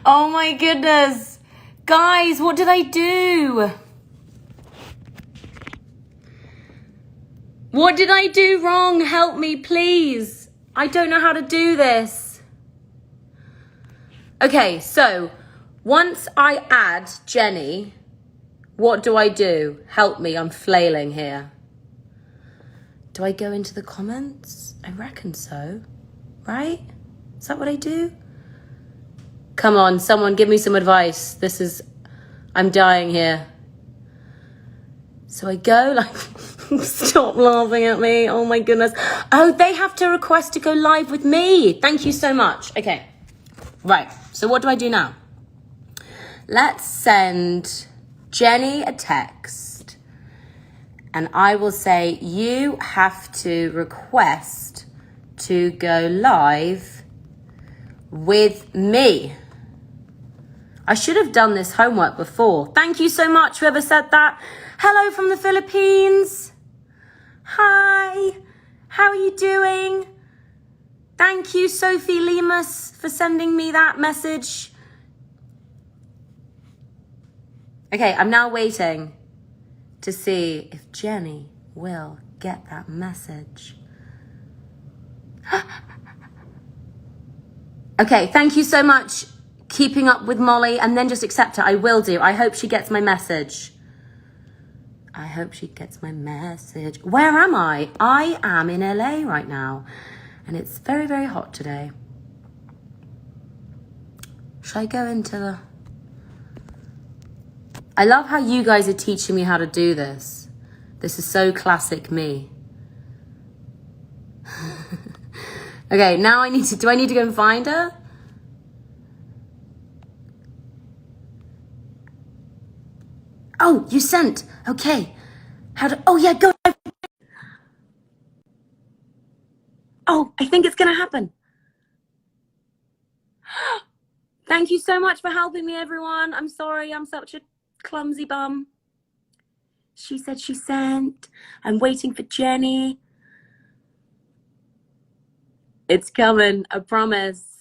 Oh my goodness. Guys, what did I do? What did I do wrong? Help me, please. I don't know how to do this. Okay, so once I add Jeni, what do I do? Help me, I'm flailing here. Do I go into the comments? I reckon so, right? Is that what I do? Come on, someone give me some advice. I'm dying here. So I go like, stop laughing at me. Oh my goodness. Oh, they have to request to go live with me. Thank you so much. Okay, right. So what do I do now? Let's send Jeni a text and I will say, you have to request to go live with me. I should have done this homework before. Thank you so much, whoever said that. Hello from the Philippines. Hi, how are you doing? Thank you, Sophie Lemus, for sending me that message. Okay, I'm now waiting to see if Jeni will get that message. Okay, thank you so much. Keeping up with Molly, and then just accept it. I will do. I hope she gets my message. I hope she gets my message. Where am I? I am in LA right now, and it's very, very hot today. Should I go into the... I love how you guys are teaching me how to do this. This is so classic me. Okay, now do I need to go and find her? Oh, you sent. Okay. Oh yeah, go. Oh, I think it's gonna happen. Thank you so much for helping me, everyone. I'm sorry, I'm such a clumsy bum. She said she sent. I'm waiting for Jeni. It's coming, I promise.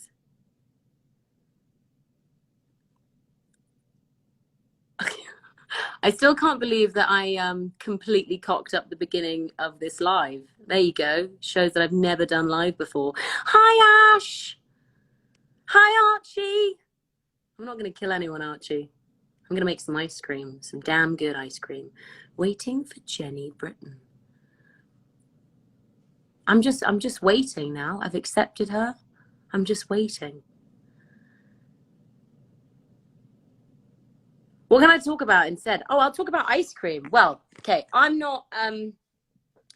I still can't believe that I completely cocked up the beginning of this live. There you go. Shows that I've never done live before. Hi, Ash. Hi, Archie. I'm not going to kill anyone, Archie. I'm going to make some ice cream, some damn good ice cream. Waiting for Jeni, Britton. I'm just waiting now. I've accepted her. I'm just waiting. What can I talk about instead? Oh, I'll talk about ice cream. Well, okay, I'm not,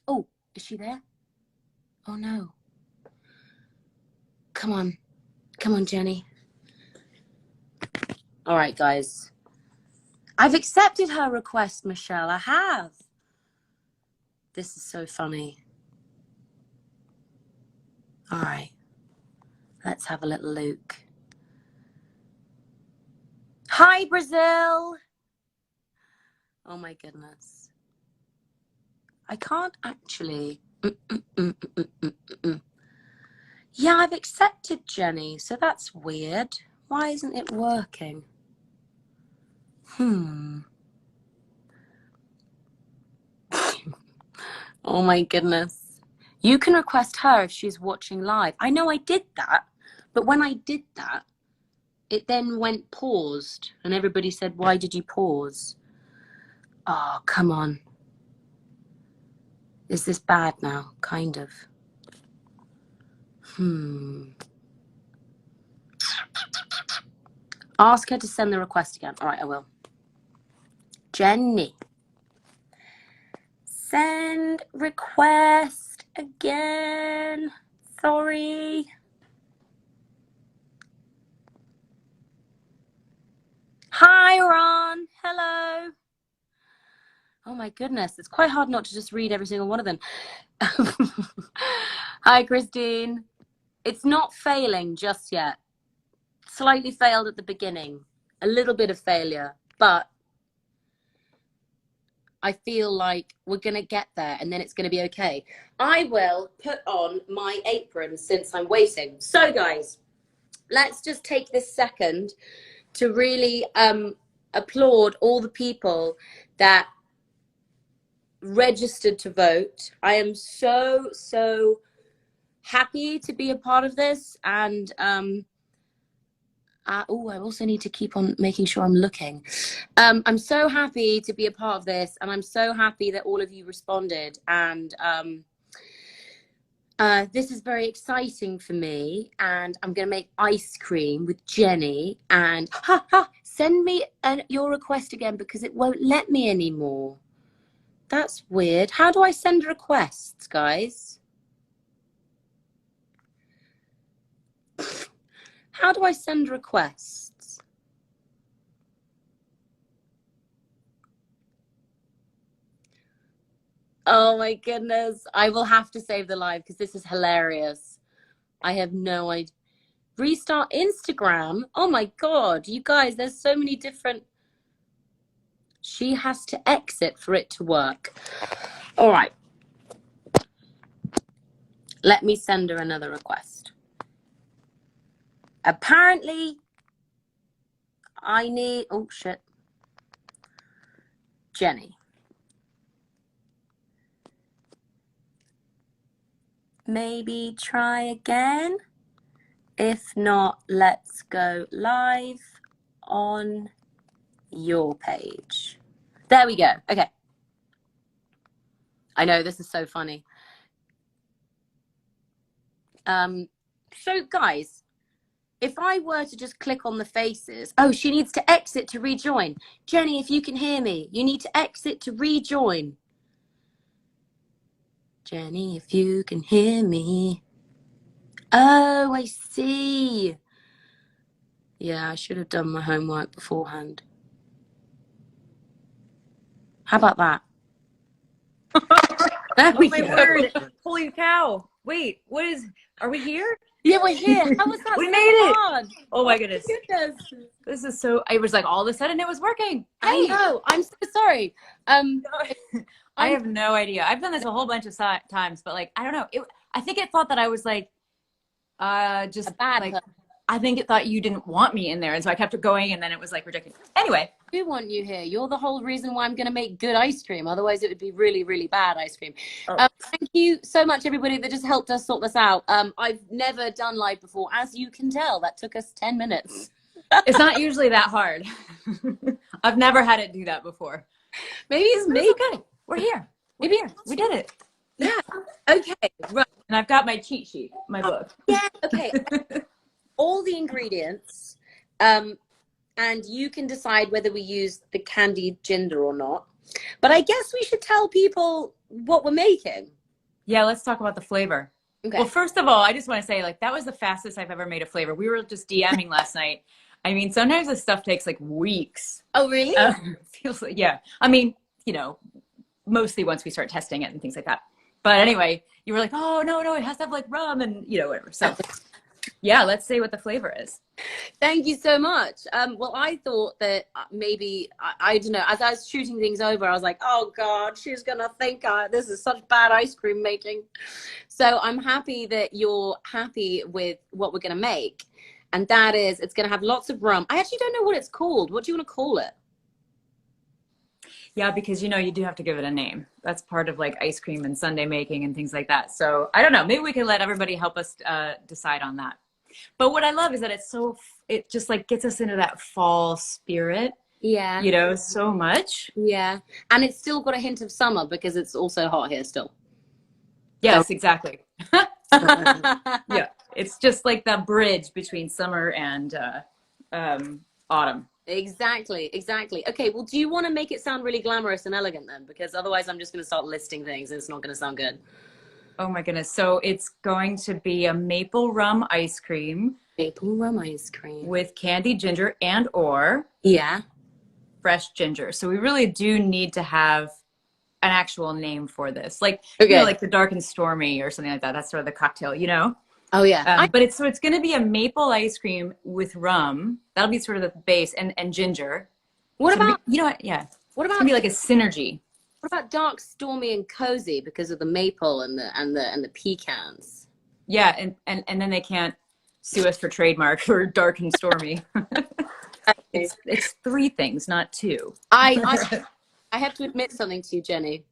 oh, is she there? Oh no. Come on, Jeni. All right, guys. I've accepted her request, Michelle, I have. This is so funny. All right, let's have a little look. Hi, Brazil. Oh my goodness. I can't actually. Yeah, I've accepted Jeni, so that's weird. Why isn't it working? Oh my goodness. You can request her if she's watching live. I know I did that, but when I did that, it then went paused, and everybody said, why did you pause? Oh, come on. Is this bad now? Kind of. Ask her to send the request again. All right, I will. Jeni. Send request again. Sorry. Hi, Ron. Hello. Oh my goodness, it's quite hard not to just read every single one of them. Hi, Christine. It's not failing just yet. Slightly failed at the beginning. A little bit of failure, but I feel like we're going to get there and then it's going to be okay. I will put on my apron since I'm waiting. So guys, let's just take this second to really applaud all the people that registered to vote. I am so happy to be a part of this, and I also need to keep on making sure I'm looking. I'm so happy to be a part of this, and I'm so happy that all of you responded, and this is very exciting for me, and I'm going to make ice cream with Jeni, and send me your request again because it won't let me anymore. That's weird. How do I send requests, guys? How do I send requests? Oh my goodness. I will have to save the live because this is hilarious. I have no idea. Restart Instagram. Oh my God. You guys, there's so many different. She has to exit for it to work. All right. Let me send her another request. Apparently, I need. Oh, shit. Jeni. Maybe try again. If not, let's go live on your page. There we go. Okay. I know, this is so funny. So guys, if I were to just click on the faces, oh, she needs to exit to rejoin. Jeni, if you can hear me, you need to exit to rejoin. Jeni, if you can hear me. Oh, I see. Yeah, I should have done my homework beforehand. How about that? There we go. Word. Holy cow. Wait, are we here? Yeah, we're here. How was that? We so made it. hard? Oh my goodness. Goodness. This is so, I was like, all of a sudden it was working. I know. I'm so sorry. I have no idea. I've done this a whole bunch of times, but like, I don't know. I think it thought that I was like, just a bad like, person. I think it thought you didn't want me in there. And so I kept it going and then it was like rejected. Anyway. I do want you here. You're the whole reason why I'm going to make good ice cream. Otherwise it would be really, really bad ice cream. Oh. Thank you so much, everybody that just helped us sort this out. I've never done live before. As you can tell, that took us 10 minutes. It's not usually that hard. I've never had it do that before. Maybe it's me. Okay. We're here. We're here. We did it. Yeah. Okay. Right. And I've got my cheat sheet, my book. Yeah. Okay. All the ingredients, and you can decide whether we use the candied ginger or not. But I guess we should tell people what we're making. Yeah, let's talk about the flavor. Okay. Well, first of all, I just want to say, like, that was the fastest I've ever made a flavor. We were just DMing last night. I mean, sometimes this stuff takes like weeks. Oh, really? Feels like, yeah. I mean, you know, mostly once we start testing it and things like that. But anyway, you were like, oh, no, it has to have like rum and, you know, whatever. So yeah, let's say what the flavor is. Thank you so much. Well, I thought that maybe, I don't know, as I was shooting things over, I was like, oh God, she's going to think this is such bad ice cream making. So I'm happy that you're happy with what we're going to make. And that is, it's going to have lots of rum. I actually don't know what it's called. What do you want to call it? Yeah, because, you know, you do have to give it a name. That's part of like ice cream and sundae making and things like that. So I don't know, maybe we can let everybody help us decide on that. But what I love is that it just like gets us into that fall spirit. Yeah. You know, so much. Yeah. And it's still got a hint of summer because it's also hot here still. Yes, exactly. Yeah. It's just like the bridge between summer and autumn. Exactly. Okay, well, do you want to make it sound really glamorous and elegant then? Because otherwise I'm just going to start listing things and it's not going to sound good. Oh my goodness. So it's going to be a maple rum ice cream. Maple rum ice cream. With candied ginger and or yeah, fresh ginger. So we really do need to have an actual name for this. Like, okay. You know, like the dark and stormy or something like that. That's sort of the cocktail, you know? Oh yeah. But it's going to be a maple ice cream with rum. That'll be sort of the base and ginger. What about, you know what? Yeah. What about, it's gonna be like a synergy. What about dark, stormy, and cozy because of the maple and the pecans? Yeah, and then they can't. sue us for trademark for dark and stormy. It's 3 things, not 2. I have to admit something to you, Jeni.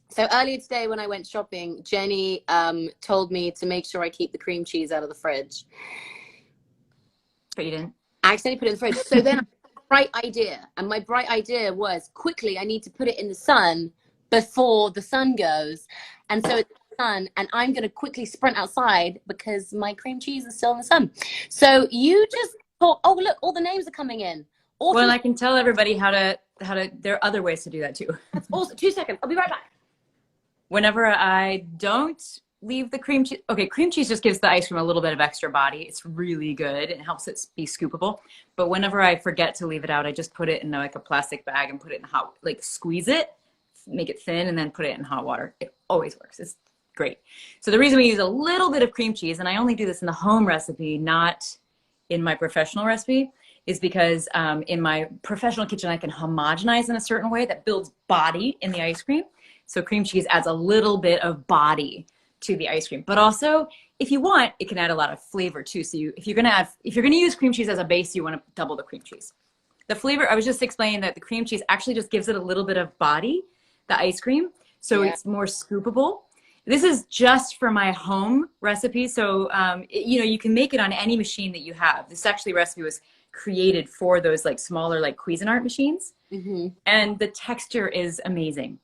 So earlier today when I went shopping, Jeni told me to make sure I keep the cream cheese out of the fridge. But you didn't. I accidentally put it in the fridge. So then I had a bright idea. And my bright idea was, quickly, I need to put it in the sun before the sun goes. And so it's the sun, and I'm going to quickly sprint outside because my cream cheese is still in the sun. So you just thought, oh, look, all the names are coming in. Awesome. Well, I can tell everybody how to, there are other ways to do that too. That's awesome. 2 seconds. I'll be right back. Whenever I don't leave the cream cheese, okay, cream cheese just gives the ice cream a little bit of extra body. It's really good. It helps it be scoopable. But whenever I forget to leave it out, I just put it in like a plastic bag and put it in hot, like squeeze it, make it thin, and then put it in hot water. It always works. It's great. So the reason we use a little bit of cream cheese, and I only do this in the home recipe, not in my professional recipe, is because in my professional kitchen, I can homogenize in a certain way that builds body in the ice cream. So cream cheese adds a little bit of body to the ice cream. But also, if you want, it can add a lot of flavor too. So if you're gonna use cream cheese as a base, you want to double the cream cheese. The flavor, I was just explaining that the cream cheese actually just gives it a little bit of body, the ice cream, so it's more scoopable. This is just for my home recipe. So, you know, you can make it on any machine that you have. This actually recipe was created for those like smaller, like Cuisinart machines. Mm-hmm. And the texture is amazing.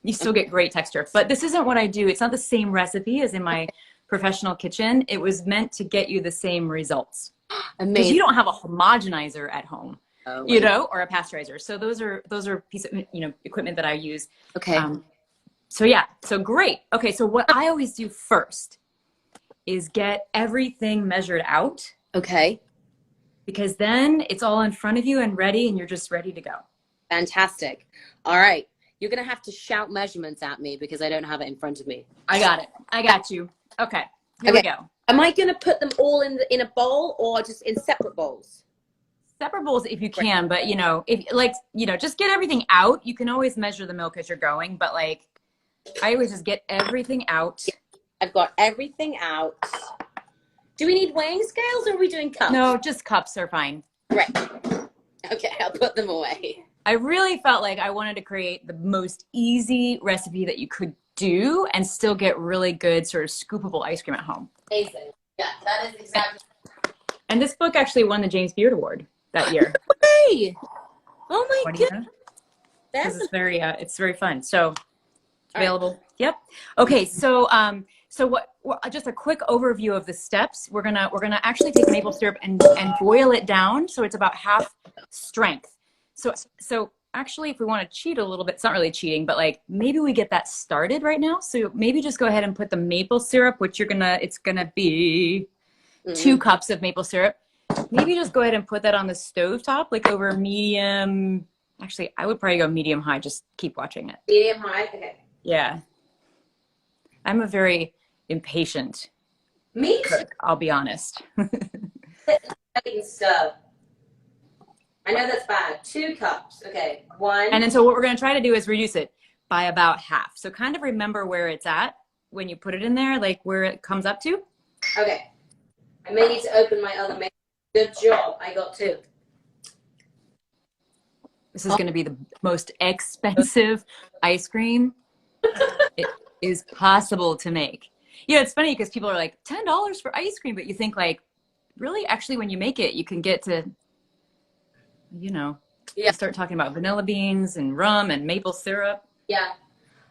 You still get great texture, but this isn't what I do. It's not the same recipe as in my professional kitchen. It was meant to get you the same results. Because you don't have a homogenizer at home, you know, or a pasteurizer. So those are pieces of, you know, equipment that I use. Okay. So yeah, so great. Okay, so what I always do first is get everything measured out. Okay. Because then it's all in front of you and ready, and you're just ready to go. Fantastic. All right. You're going to have to shout measurements at me because I don't have it in front of me. I got it. I got you. Okay. Here we go. Am I going to put them all in a bowl or just in separate bowls? Separate bowls if you can, but you know, if like, you know, just get everything out. You can always measure the milk as you're going, but like, I always just get everything out. I've got everything out. Do we need weighing scales or are we doing cups? No, just cups are fine. Right. Okay, I'll put them away. I really felt like I wanted to create the most easy recipe that you could do and still get really good sort of scoopable ice cream at home. Amazing. Yeah, that is exactly. And this book actually won the James Beard Award that year. Hey! Oh my goodness. Because it's very fun. So available. Right. Yep. Okay. So just a quick overview of the steps. We're gonna actually take maple syrup and boil it down so it's about half strength. So actually, if we want to cheat a little bit, it's not really cheating, but like maybe we get that started right now. So maybe just go ahead and put the maple syrup, which it's gonna be 2 cups of maple syrup. Maybe just go ahead and put that on the stove top, like over medium. Actually, I would probably go medium high. Just keep watching it. Medium high. Okay. Yeah. I'm a very impatient cook, I'll be honest. Stuff. I know that's bad. 2 cups. Okay. 1. And then so what we're going to try to do is reduce it by about half. So kind of remember where it's at when you put it in there, like where it comes up to. Okay. I may need to open my other maple. Good job. I got 2. This is going to be the most expensive ice cream it is possible to make. Yeah, it's funny because people are like, $10 for ice cream, but you think like, really? Actually, when you make it, you can get to, you know, start talking about vanilla beans and rum and maple syrup. Yeah.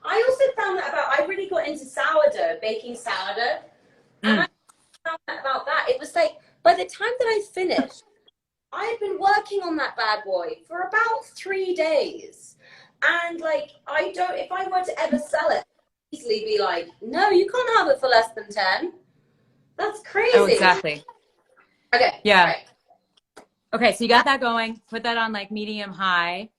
I also found that I really got into sourdough, baking sourdough. And I found out about that. It was like, by the time that I finished, I had been working on that bad boy for about 3 days. And like, if I were to ever sell it, I'd easily be like, no, you can't have it for less than 10. That's crazy. Oh, exactly. Okay. Yeah. Right. Okay, so you got that going. Put that on like medium high.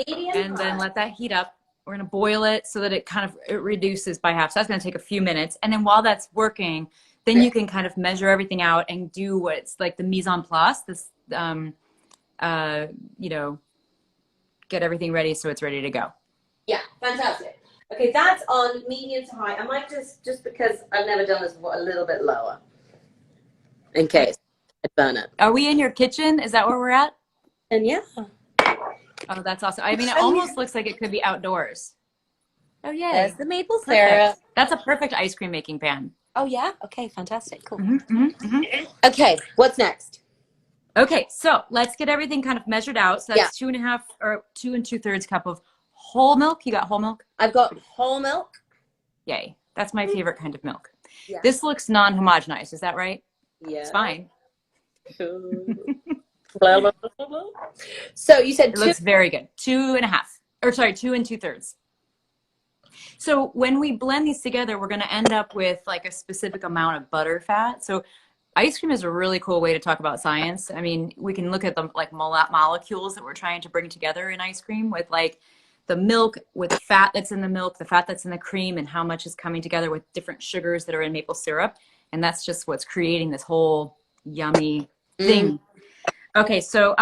And then let that heat up. We're going to boil it so that it reduces by half. So that's going to take a few minutes. And then while that's working, then you can kind of measure everything out and do what's like the mise en place, this, you know, get everything ready so it's ready to go. Yeah, fantastic. Okay, that's on medium to high. I might just because I've never done this before, a little bit lower. in case I burn it. Are we in your kitchen? Is that where we're at? And yeah. Oh, that's awesome. I mean, it almost looks like it could be outdoors. Oh, yeah. There's the maple syrup. That's a perfect ice cream making pan. Oh, yeah? Okay, fantastic. Cool. Okay, what's next? Okay, so let's get everything kind of measured out. So that's 2.5 or 2 2/3 cup of whole milk. You got whole milk? I've got whole milk. Yay. That's my favorite kind of milk. Yeah. This looks non-homogenized. Is that right? Yeah. It's fine. So you said it looks very good. 2.5, or sorry, 2 2/3. So when we blend these together, we're going to end up with like a specific amount of butter fat. So ice cream is a really cool way to talk about science. I mean, we can look at the like molecules that we're trying to bring together in ice cream with like the milk, with the fat that's in the milk, the fat that's in the cream, and how much is coming together with different sugars that are in maple syrup. And that's just what's creating this whole yummy thing. Okay, so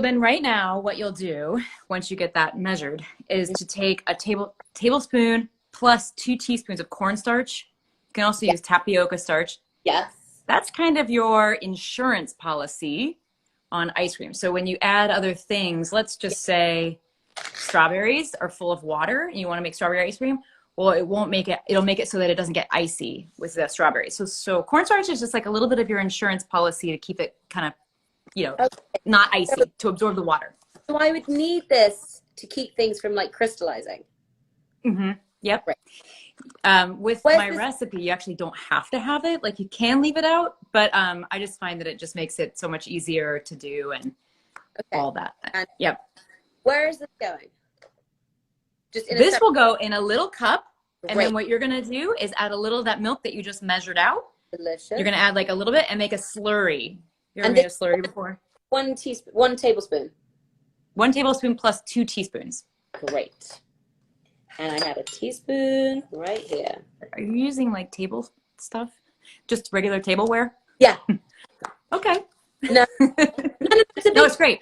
then right now what you'll do once you get that measured is to take a tablespoon plus 2 teaspoons of cornstarch. You can also use tapioca starch. Yes. That's kind of your insurance policy on ice cream. So when you add other things, let's just say strawberries are full of water and you want to make strawberry ice cream. Well, it won't make it, it'll make it so that it doesn't get icy with the strawberries. So cornstarch is just like a little bit of your insurance policy to keep it kind of, you know, not icy, to absorb the water. So I would need this to keep things from like crystallizing. Yep. Right. With my recipe, you actually don't have to have it. Like you can leave it out, but I just find that it just makes it so much easier to do and all that. And yep. Where is this going? Just in this will go in a little cup. And Great. then what you're going to do is add a little of that milk that you just measured out. Delicious. You're going to add like a little bit and make a slurry. You ever made a slurry before? 1 tablespoon. 1 tablespoon plus 2 teaspoons. Great. And I have a teaspoon right here. Are you using like table stuff? Just regular tableware? Yeah. Okay. No. No, it's great.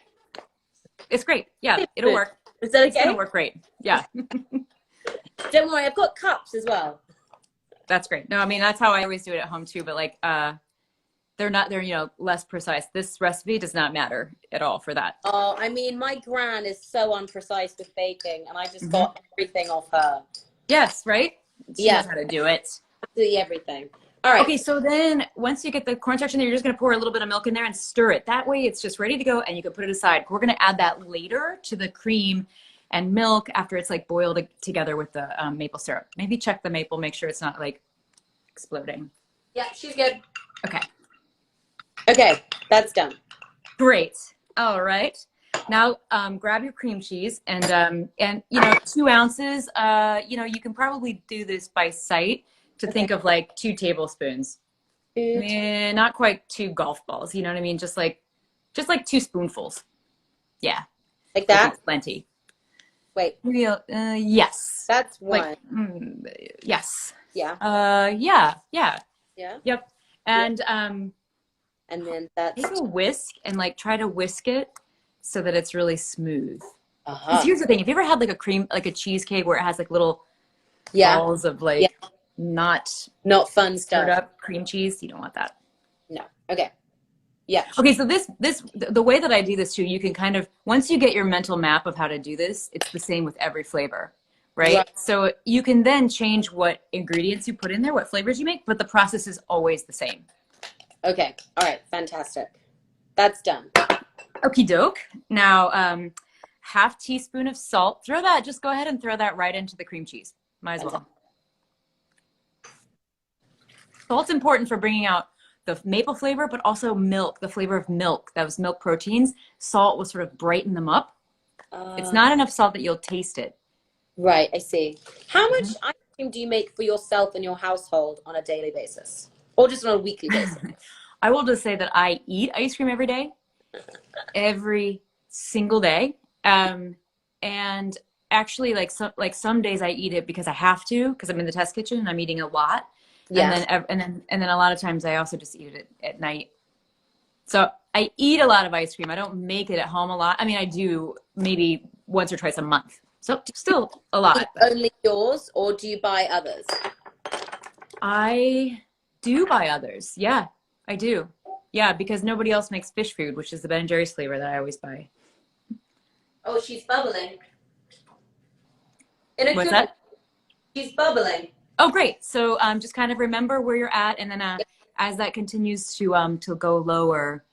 It's great. Yeah, it'll work. Is that okay? It's going to work great. Yeah. Don't worry, I've got cups as well. That's great. No, I mean, that's how I always do it at home too. But like, they're, you know, less precise. This recipe does not matter at all for that. Oh, I mean, my gran is so unprecise with baking, and I just got everything off her. Yes, right? She knows how to do it. Absolutely everything. All right. Okay, so then once you get the cornstarch in there, you're just going to pour a little bit of milk in there and stir it. That way it's just ready to go, and you can put it aside. We're going to add that later to the cream and milk after it's like boiled together with the maple syrup. Maybe check the maple, make sure it's not like exploding. Yeah, she's good. Okay. Okay, that's done. Great. All right. Now grab your cream cheese and you know, 2 ounces. You know, you can probably do this by sight to think of like 2 tablespoons. Not quite 2 golf balls. You know what I mean? Just like 2 spoonfuls. Yeah. Like that? Plenty. Wait. Yes. That's 1. Like, yes. Yeah. Yeah. Yeah. Yep. And and then that's take a whisk and like try to whisk it so that it's really smooth. Because here's the thing: if you ever had like a cream, like a cheesecake where it has like little balls of like not fun stuff, up cream cheese, you don't want that. No. Okay. Yeah. Okay. So the way that I do this too, you can kind of, once you get your mental map of how to do this, it's the same with every flavor. Right? So you can then change what ingredients you put in there, what flavors you make, but the process is always the same. Okay. All right. Fantastic. That's done. Okie doke. Now, 1/2 teaspoon of salt. Just go ahead and throw that right into the cream cheese. Might as well. Salt's important for bringing out the maple flavor, but also milk, the flavor of milk, those milk proteins. Salt will sort of brighten them up. It's not enough salt that you'll taste it. Right. I see. How much ice cream do you make for yourself and your household on a daily basis? Or just on a weekly basis? I will just say that I eat ice cream every day, every single day. And actually like some days I eat it because I have to, because I'm in the test kitchen and I'm eating a lot. Yeah. And then a lot of times I also just eat it at night. So I eat a lot of ice cream. I don't make it at home a lot. I mean, I do maybe once or twice a month. So still a lot. Only yours, or do you buy others? I do buy others. Yeah. I do. Yeah, because nobody else makes fish food, which is the Ben& Jerry's flavor that I always buy. Oh, she's bubbling. In a What's good that? way. She's bubbling. Oh, great. So just kind of remember where you're at, and then as that continues to go lower,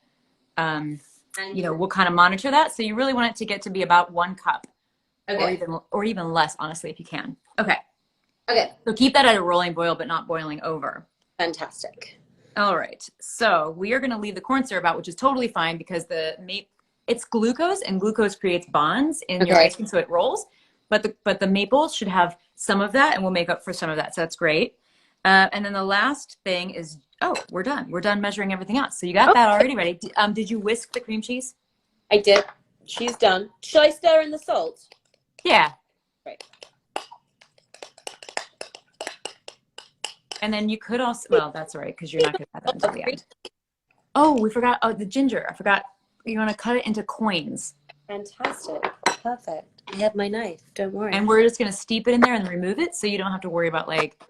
you know, we'll kind of monitor that. So you really want it to get to be about 1 cup, Okay. or even less, honestly, if you can. Okay. Okay. So keep that at a rolling boil, but not boiling over. Fantastic. All right. So we are going to leave the corn syrup out, which is totally fine because it's glucose, and glucose creates bonds in your ice cream, so it rolls. But the maple should have some of that, and we'll make up for some of that. So that's great. And then the last thing is, we're done. We're done measuring everything out. So you got that already ready. Did you whisk the cream cheese? I did. She's done. Should I stir in the salt? Yeah. Right. And then you could also, well, that's all right, because you're not going to add that until the end. Oh, we forgot. Oh, the ginger. I forgot. You want to cut it into coins. Fantastic. Perfect. I have my knife. Don't worry. And we're just going to steep it in there and remove it, so you don't have to worry about, like,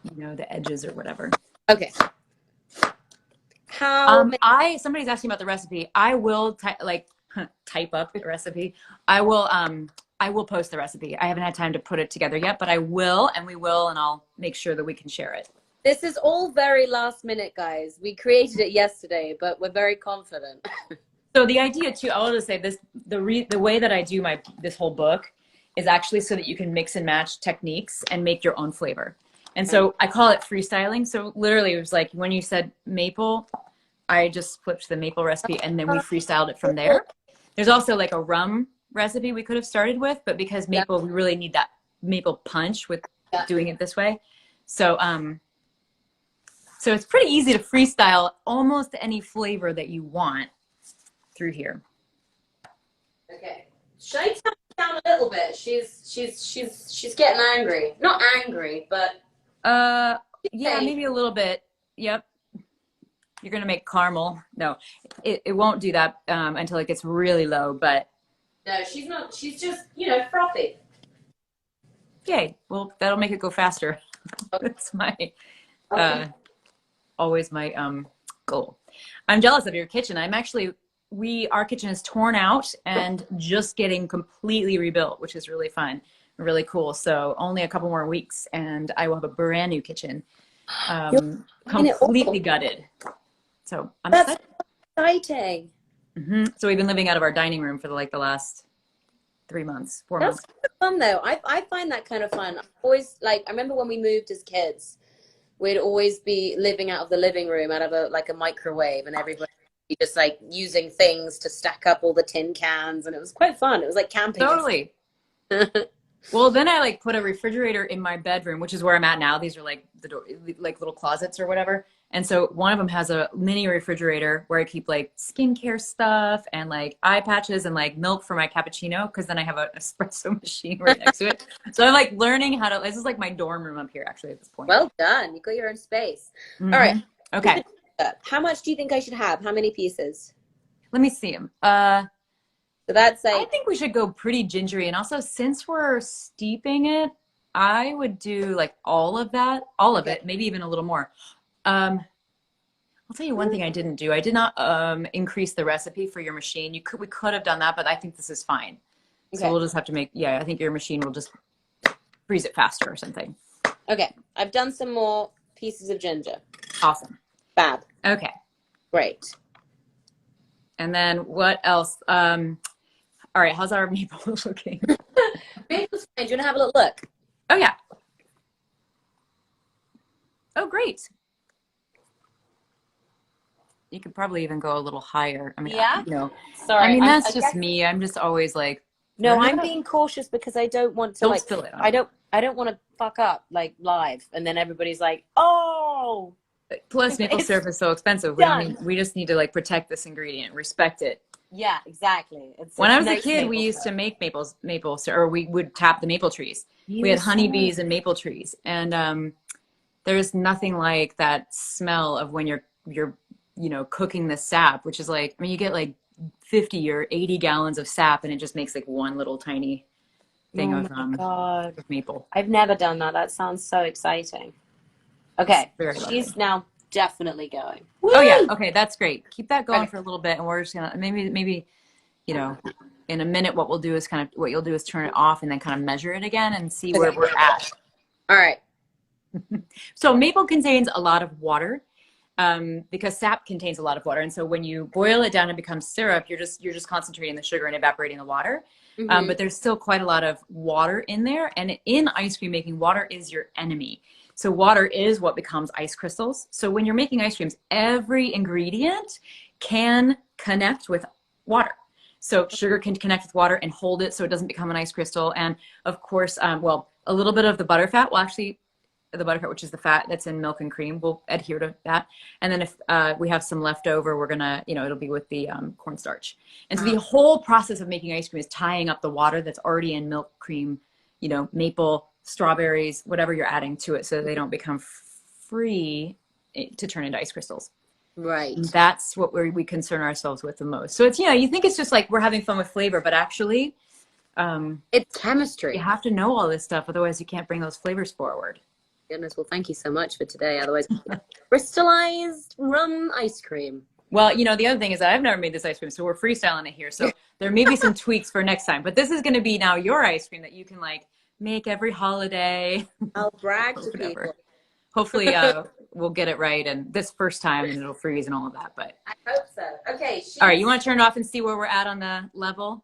you know, the edges or whatever. Okay. Somebody's asking about the recipe. I will type up the recipe. I will post the recipe. I haven't had time to put it together yet, but I will, and we will, and I'll make sure that we can share it. This is all very last minute, guys. We created it yesterday, but we're very confident. So the idea too, I'll just say this, the way that I do this whole book is actually so that you can mix and match techniques and make your own flavor. And so I call it freestyling. So literally it was like when you said maple, I just flipped the maple recipe and then we freestyled it from there. There's also like a rum recipe we could have started with, but because maple, we really need that maple punch with doing it this way. So, so it's pretty easy to freestyle almost any flavor that you want through here. Okay. Should I tone it down a little bit? She's getting angry. Not angry, but yeah, maybe a little bit. Yep. You're gonna make caramel. No, it won't do that until it gets really low. But no, she's not. She's just, you know, frothy. Yay. Well, that'll make it go faster. That's my always my goal. I'm jealous of your kitchen. I'm actually our kitchen is torn out and just getting completely rebuilt, which is really fun, really cool. So only a couple more weeks and I will have a brand new kitchen, completely gutted. So I'm excited. Exciting. Mm-hmm. So we've been living out of our dining room for the last 3 months, 4 months. That's kind of fun though. I find that kind of fun. Always, like, I remember when we moved as kids, we'd always be living out of the living room, out of a microwave, and everybody just like using things to stack up all the tin cans, and it was quite fun. It was like camping. Totally. Well, then I put a refrigerator in my bedroom, which is where I'm at now. These are the door, little closets or whatever. And so one of them has a mini refrigerator where I keep skincare stuff and eye patches and milk for my cappuccino, because then I have an espresso machine right next to it. So I'm learning how to. This is my dorm room up here actually at this point. Well done. You got your own space. Mm-hmm. All right. Okay. How much do you think I should have? How many pieces? Let me see them. So that's I think we should go pretty gingery. And also, since we're steeping it, I would do all of it, maybe even a little more. I'll tell you one thing I didn't do. I did not increase the recipe for your machine. We could have done that, but I think this is fine. Okay. So we'll just have to I think your machine will just freeze it faster or something. Okay. I've done some more pieces of ginger. Awesome. Fab. Okay. Great. And then what else? All right. How's our maple looking? Maple's fine. Do you want to have a little look? Oh, yeah. Oh, great. You could probably even go a little higher. I mean, yeah. Sorry. I mean, that's just me. I'm just always no, I'm being cautious because I don't want to don't spill it. I don't want to fuck up live, and then everybody's oh. Plus, maple syrup is so expensive. We just need to protect this ingredient, respect it. Yeah, exactly. When I was a kid, we used to make maple syrup, or we would tap the maple trees. We had honeybees and maple trees, and there's nothing like that smell of when you're cooking the sap, which is you get 50 or 80 gallons of sap, and it just makes one little tiny thing of maple. I've never done that. That sounds so exciting. Okay, she's now definitely going. Oh yeah. Woo! Okay, that's great. Keep that going Okay. for a little bit, and we're just gonna maybe you know, in a minute, what you'll do is turn it off and then kind of measure it again and see where Okay. we're at. All right. So maple contains a lot of water, because sap contains a lot of water, and so when you boil it down and becomes syrup, you're just concentrating the sugar and evaporating the water. But there's still quite a lot of water in there, and in ice cream making, water is your enemy. So water is what becomes ice crystals. So when you're making ice creams, every ingredient can connect with water. So sugar can connect with water and hold it so it doesn't become an ice crystal. And of course, well, a little bit of the butterfat will actually, the butterfat, which is the fat that's in milk and cream, will adhere to that. And then if we have some left over, we're gonna, it'll be with the cornstarch. And so the whole process of making ice cream is tying up the water that's already in milk, cream, maple, strawberries, whatever you're adding to it, so they don't become free to turn into ice crystals. Right. And that's what we concern ourselves with the most. So it's, you think it's just like we're having fun with flavor, but actually It's chemistry. you have to know all this stuff, otherwise you can't bring those flavors forward. Goodness, well, thank you so much for today. Otherwise, crystallized rum ice cream. Well, the other thing is that I've never made this ice cream, so we're freestyling it here. So there may be some tweaks for next time, but this is going to be now your ice cream that you can make every holiday. I'll brag to people. Hopefully we'll get it right, and this first time and it'll freeze and all of that. But I hope so. Okay. All right, you want to turn it off and see where we're at on the level?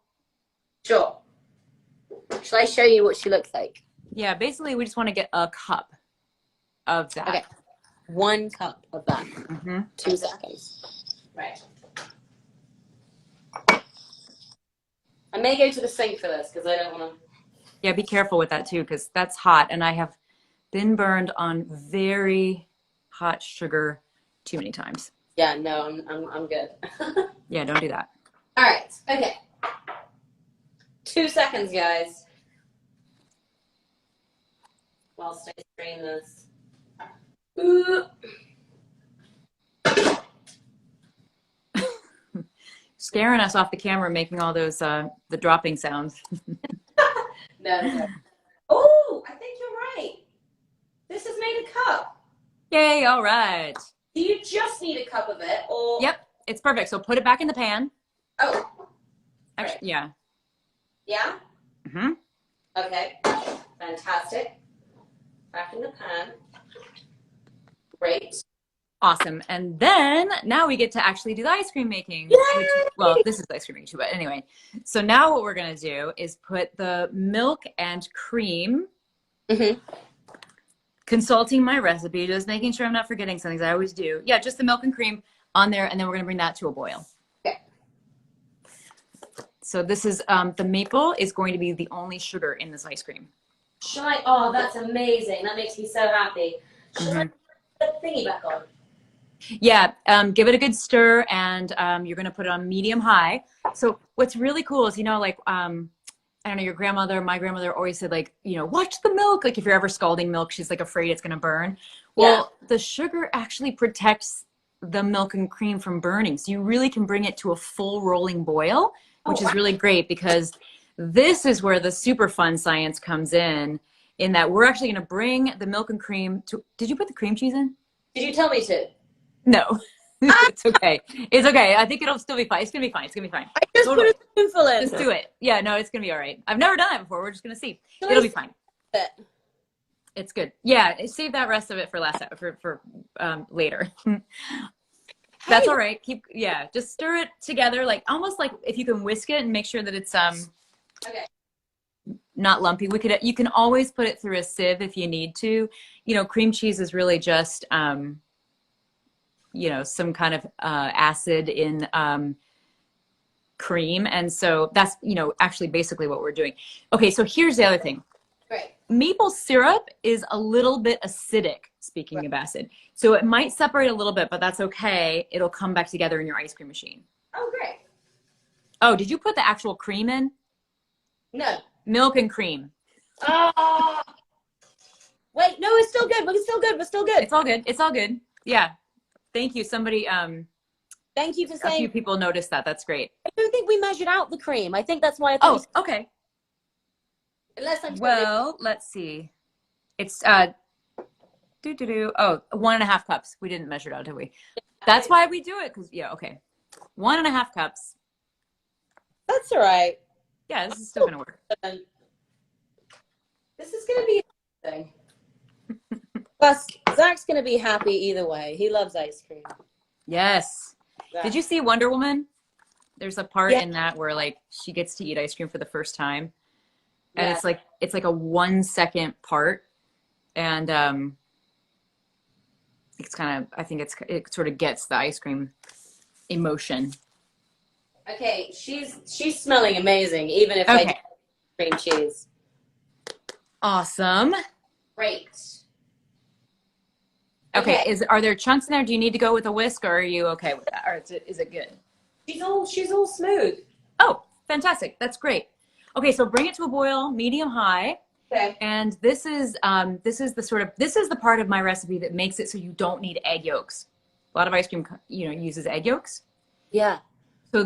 Sure. Shall I show you what she looks like? Yeah, basically we just want to get a cup of that. Okay. 1 cup of that. 2 seconds. Right. I may go to the sink for this because I don't want to. Yeah, be careful with that too, because that's hot, and I have been burned on very hot sugar too many times. Yeah, no, I'm good. Yeah, don't do that. All right. Okay. 2 seconds, guys. Whilst I strain this. Ooh. Scaring us off the camera, making all those the dropping sounds. No. Oh, I think you're right. This has made a cup. Yay! All right. Do you just need a cup of it, or? Yep, it's perfect. So put it back in the pan. Oh. Actually, yeah. Yeah. Mhm. Okay. Fantastic. Back in the pan. Great. Awesome. And then now we get to actually do the ice cream making. Which, well, this is ice cream making too, but anyway. So now what we're going to do is put the milk and cream, consulting my recipe, just making sure I'm not forgetting something, I always do. Yeah, just the milk and cream on there, and then we're going to bring that to a boil. Okay. So this is, the maple is going to be the only sugar in this ice cream. Oh, that's amazing. That makes me so happy. Should I put the thingy back on? Yeah, give it a good stir, and you're going to put it on medium high. So what's really cool is, I don't know, your grandmother, my grandmother always said, watch the milk. Like if you're ever scalding milk, she's afraid it's going to burn. Well, the sugar actually protects the milk and cream from burning. So you really can bring it to a full rolling boil, which is really great, because this is where the super fun science comes in that we're actually going to bring the milk and cream to, did you put the cream cheese in? Did you tell me to? No, it's okay. It's okay. I think it'll still be fine. It's going to be fine. It's going to be fine. I just put a spoonful in. Just do it. Yeah, no, it's going to be all right. I've never done that before. We're just going to see. It'll be fine. It's good. Yeah, save that rest of it for later. That's all right. Just stir it together, almost like if you can whisk it and make sure that it's okay. Not lumpy. You can always put it through a sieve if you need to. Cream cheese is really just some kind of acid in cream, and so that's actually basically what we're doing. Okay, so here's the other thing. Right. Maple syrup is a little bit acidic, speaking of acid. So it might separate a little bit, but that's okay. It'll come back together in your ice cream machine. Oh, great. Oh, did you put the actual cream in? No. Milk and cream. Oh. Wait, no, it's still good. We're still good. We're still good. It's all good. It's all good. Yeah. Thank you. Somebody, thank you for saying. A few people noticed that. That's great. I don't think we measured out the cream. I think that's why I thought. Oh, okay. Unless I'm well, let's see. It's Oh, 1.5 cups. We didn't measure it out, did we? That's why we do it. Because, yeah, okay. 1.5 cups. That's all right. Yeah, this is still going to work. This is going to be interesting. Plus, Zach's going to be happy either way. He loves ice cream. Yes. Zach. Did you see Wonder Woman? There's a part Yeah. in that where like she gets to eat ice cream for the first time. And it's like a 1 second part. And it's kind of, I think it sort of gets the ice cream emotion. Okay, she's smelling amazing, even if I do cream cheese. Awesome. Great. Okay, are there chunks in there? Do you need to go with a whisk, or are you okay with that? Or is it good? She's all smooth. Oh, fantastic. That's great. Okay, so bring it to a boil, medium high. Okay. And this is the part of my recipe that makes it so you don't need egg yolks. A lot of ice cream, uses egg yolks. Yeah. So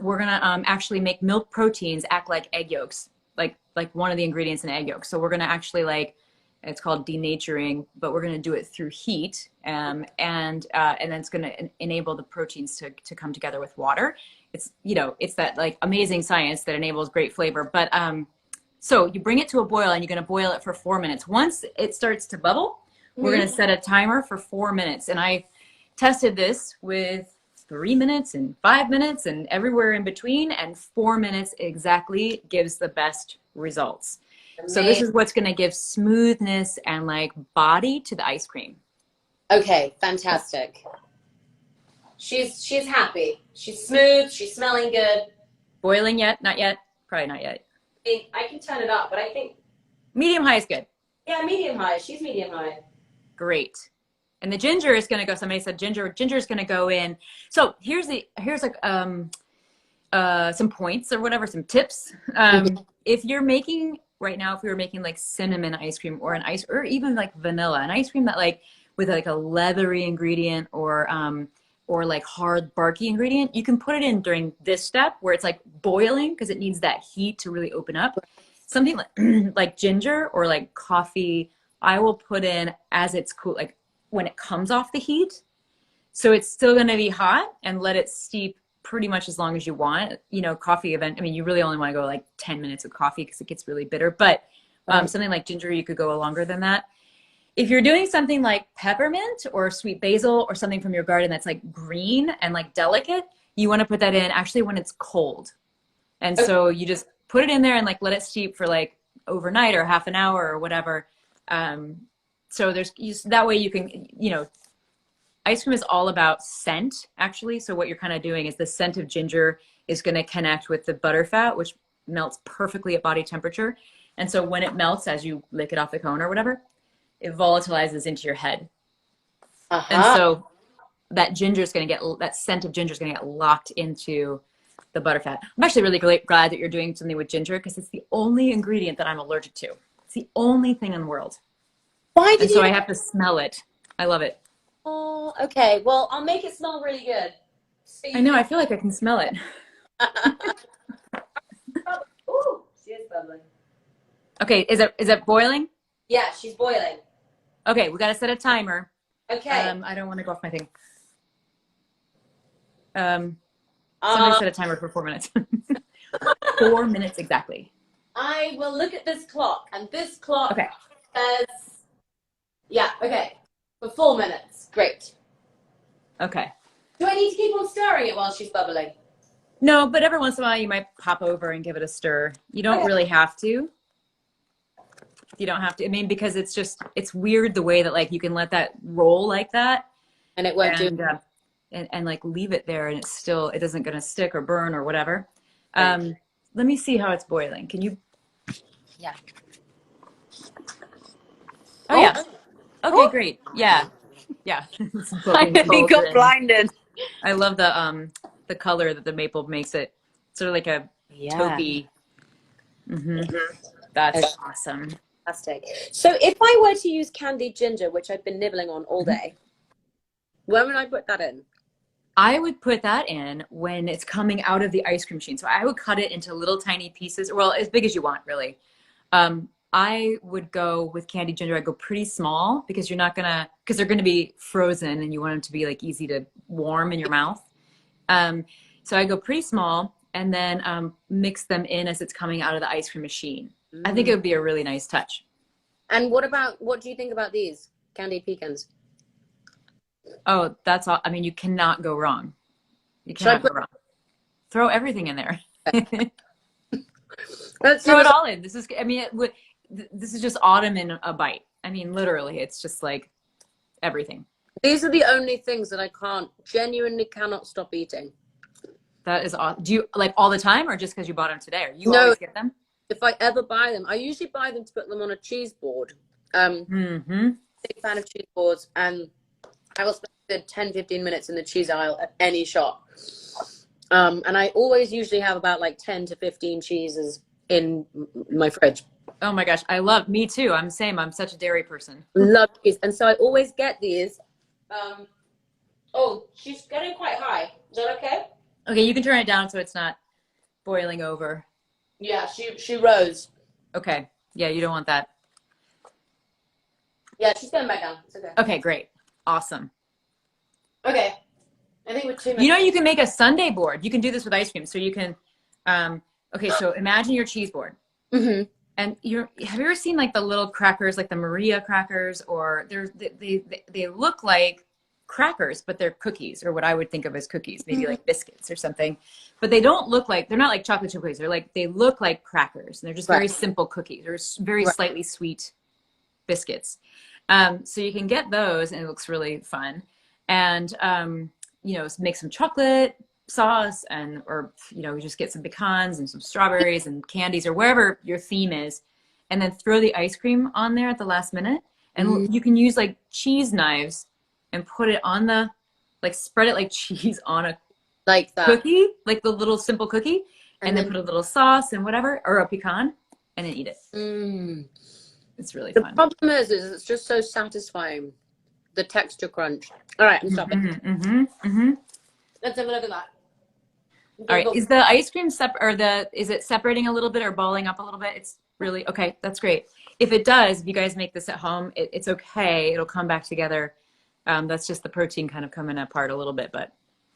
we're gonna actually make milk proteins act like egg yolks, like one of the ingredients in egg yolks. So we're gonna actually it's called denaturing, but we're gonna do it through heat, and then it's gonna enable the proteins to come together with water. It's it's that amazing science that enables great flavor. But so you bring it to a boil, and you're gonna boil it for 4 minutes. Once it starts to bubble, we're gonna set a timer for 4 minutes, and I tested this with 3 minutes and 5 minutes and everywhere in between, and 4 minutes exactly gives the best results. Amazing. So this is what's going to give smoothness and body to the ice cream. Okay, fantastic. She's happy. She's smooth. She's smelling good. Boiling yet? Not yet. Probably not yet. I can turn it up, but I think medium high is good. Yeah, medium high. She's medium high. Great. And the ginger is going to go, somebody said ginger is going to go in. So here's some points or whatever, some tips. If you're making right now, if we were making cinnamon ice cream or or even vanilla, an ice cream that with a leathery ingredient or hard barky ingredient, you can put it in during this step where it's boiling because it needs that heat to really open up. Something like ginger or coffee, I will put in as it's cool, when it comes off the heat. So it's still going to be hot, and let it steep pretty much as long as you want. Coffee you really only want to go 10 minutes with coffee because it gets really bitter. But something like ginger, you could go longer than that. If you're doing something like peppermint or sweet basil or something from your garden that's green and delicate, you want to put that in actually when it's cold. And so you just put it in there and let it steep for overnight or half an hour or whatever. So that way you can, ice cream is all about scent, actually. So what you're kind of doing is the scent of ginger is going to connect with the butterfat, which melts perfectly at body temperature. And so when it melts, as you lick it off the cone or whatever, it volatilizes into your head. And so that that scent of ginger is going to get locked into the butterfat. I'm actually really glad that you're doing something with ginger because it's the only ingredient that I'm allergic to. It's the only thing in the world. So I have to smell it. I love it. Oh, okay. Well, I'll make it smell really good. I know. I feel like I can smell it. Ooh, she is bubbling. Okay. Is it boiling? Yeah, she's boiling. Okay. We got to set a timer. Okay. I don't want to go off my thing. Somebody set a timer for 4 minutes. 4 minutes exactly. I will look at this clock, and this clock says... Yeah, okay. For 4 minutes. Great. Okay. Do I need to keep on stirring it while she's bubbling? No, but every once in a while you might pop over and give it a stir. You don't really have to. You don't have to. Because it's weird the way that you can let that roll like that. And it won't do. And leave it there, and it isn't going to stick or burn or whatever. Let me see how it's boiling. Can you? Yeah. Oh yeah. Okay, great. Yeah. I nearly got blinded. I love the color that the maple makes it sort of like a taupey. That's awesome. Fantastic. So if I were to use candied ginger, which I've been nibbling on all day, when would I put that in? I would put that in when it's coming out of the ice cream machine. So I would cut it into little tiny pieces, well, as big as you want, really. I would go with candied ginger. I'd go pretty small because because they're gonna be frozen and you want them to be like easy to warm in your mouth. So I go pretty small and then mix them in as it's coming out of the ice cream machine. I think it would be a really nice touch. And what do you think about these candied pecans? Oh, that's all. I mean, you cannot go wrong. You cannot go wrong. Throw everything in there. Throw it all in. This is just autumn in a bite. I mean, literally, it's just like everything. These are the only things that I genuinely cannot stop eating. That is awesome. Do you like all the time or just because you bought them today? Or you always get them? If I ever buy them, I usually buy them to put them on a cheese board. Big fan of cheese boards, and I will spend 10-15 minutes in the cheese aisle at any shop. And I always usually have about like 10 to 15 cheeses in my fridge. Oh my gosh, me too. I'm such a dairy person. Love cheese. And so I always get these. Oh, she's getting quite high. Is that okay? Okay, you can turn it down so it's not boiling over. Yeah, she rose. Okay. Yeah, you don't want that. Yeah, she's going back down. It's okay. Okay, great. Awesome. Okay. I think we're 2 minutes. You know, you can make a sundae board. You can do this with ice cream. So you can, okay, so imagine your cheese board. Mm-hmm. And have you ever seen like the little crackers, like the Maria crackers, or they look like crackers, but they're cookies, or what I would think of as cookies, maybe like biscuits or something. But they don't look like, they're not like chocolate chip cookies. They look like crackers. And they're just very simple cookies, or very slightly sweet biscuits. So you can get those, and it looks really fun. And make some chocolate sauce, or you just get some pecans and some strawberries and candies, or wherever your theme is, and then throw the ice cream on there at the last minute. And you can use like cheese knives and put it on spread it like cheese on a cookie, like the little simple cookie, and then put a little sauce and whatever, or a pecan, and then eat it. It's really fun. The problem is it's just so satisfying, the texture crunch. All right, I'm stopping. Let's have a look at that. All right, is the ice cream is it separating a little bit or balling up a little bit? It's really okay. That's great. If it does, if you guys make this at home, it's okay. It'll come back together. That's just the protein kind of coming apart a little bit, but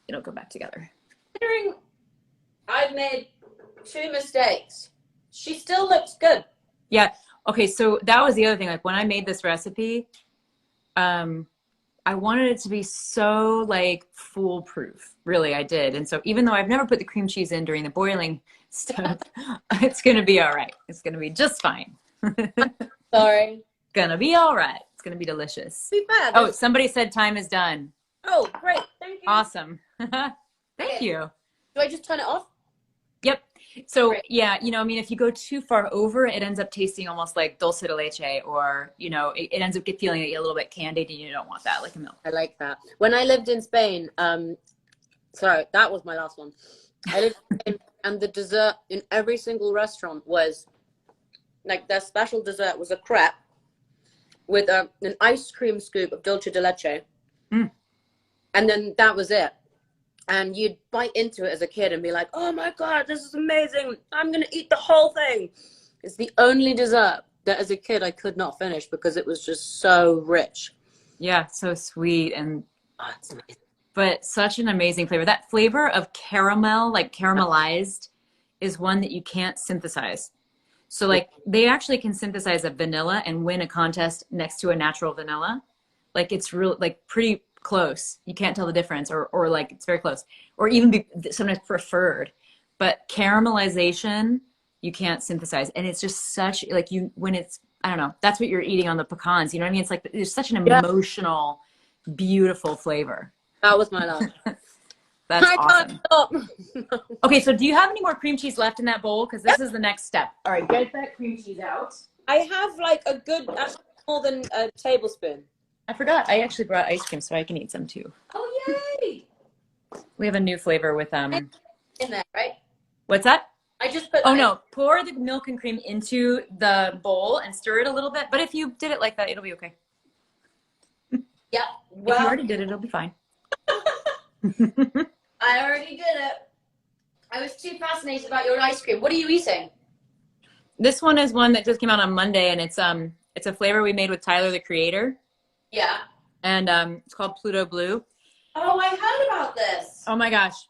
it'll go back together. Considering I've made 2 mistakes, she still looks good. Yeah. Okay. So that was the other thing. Like when I made this recipe, I wanted it to be so like foolproof. Really, I did. And so even though I've never put the cream cheese in during the boiling stuff, it's going to be all right. It's going to be just fine. Sorry. Gonna be all right. It's going to be delicious. Be bad. Oh, somebody said time is done. Oh, great. Thank you. Awesome. Thank you. Do I just turn it off? Yep. So yeah, if you go too far over, it ends up tasting almost like dulce de leche, or, it ends up feeling a little bit candied, and you don't want that, like a milk. I like that. When I lived in Spain, sorry, that was my last one. I lived in Spain, and the dessert in every single restaurant was, like, their special dessert was a crepe with an ice cream scoop of dulce de leche. And then that was it. And you'd bite into it as a kid and be like, oh my God, this is amazing. I'm going to eat the whole thing. It's the only dessert that as a kid I could not finish because it was just so rich. Yeah, so sweet. And it's amazing. But such an amazing flavor. That flavor of caramel, like caramelized, is one that you can't synthesize. So like they actually can synthesize a vanilla and win a contest next to a natural vanilla. Like it's real, like pretty close. You can't tell the difference, or like it's very close, or even be sometimes preferred. But caramelization, you can't synthesize. And it's just such like when it's, I don't know, that's what you're eating on the pecans. You know what I mean? It's like, there's such an emotional, beautiful flavor. That was my love. That's I awesome. Can't stop. Okay, so do you have any more cream cheese left in that bowl? Because this is the next step. All right, get that cream cheese out. I have like a good, actually more than a tablespoon. I forgot. I actually brought ice cream, so I can eat some too. Oh, yay! We have a new flavor with In there, right? What's that? I just put. Oh no! Pour the milk and cream into the bowl and stir it a little bit. But if you did it like that, it'll be okay. Yeah. Well, if you already did it, it'll be fine. I already did it. I was too fascinated about your ice cream. What are you eating? This one is one that just came out on Monday, and it's a flavor we made with Tyler, the creator. Yeah. And it's called Pluto Blue. Oh, I heard about this. Oh my gosh.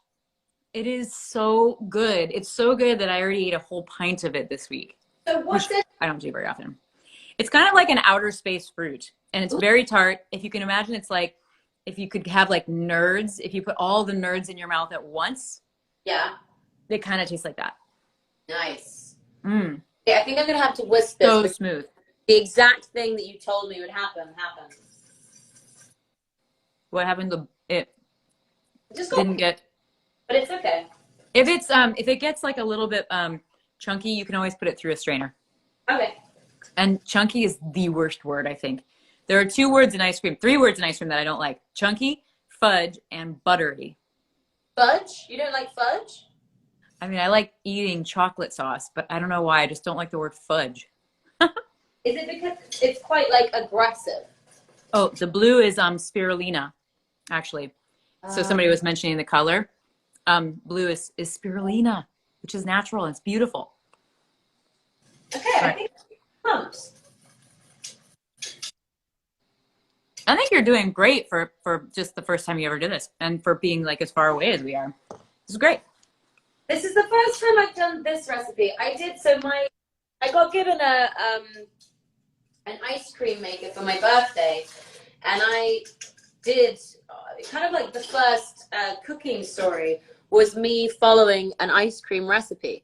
It is so good. It's so good that I already ate a whole pint of it this week. So what's it? I don't do very often. It's kind of like an outer space fruit, and it's very tart. If you can imagine, it's like if you could have like nerds, if you put all the nerds in your mouth at once. Yeah. They kind of taste like that. Nice. Mm. Yeah, I think I'm going to have to whisk this. So smooth. The exact thing that you told me would happen happened. What happened to it? Just didn't get. But it's okay. If it gets like a little bit chunky, you can always put it through a strainer. Okay. And chunky is the worst word, I think. There are 3 words in ice cream that I don't like: chunky, fudge, and buttery. Fudge? You don't like fudge? I mean, I like eating chocolate sauce, but I don't know why. I just don't like the word fudge. Is it because it's quite like aggressive? Oh, the blue is spirulina, actually. So somebody was mentioning the color. Blue is spirulina, which is natural and it's beautiful. Okay, I think it comes. I think you're doing great for just the first time you ever did this, and for being like as far away as we are. This is great. This is the first time I've done this recipe. I got given an ice cream maker for my birthday, and I did kind of like the first cooking story was me following an ice cream recipe.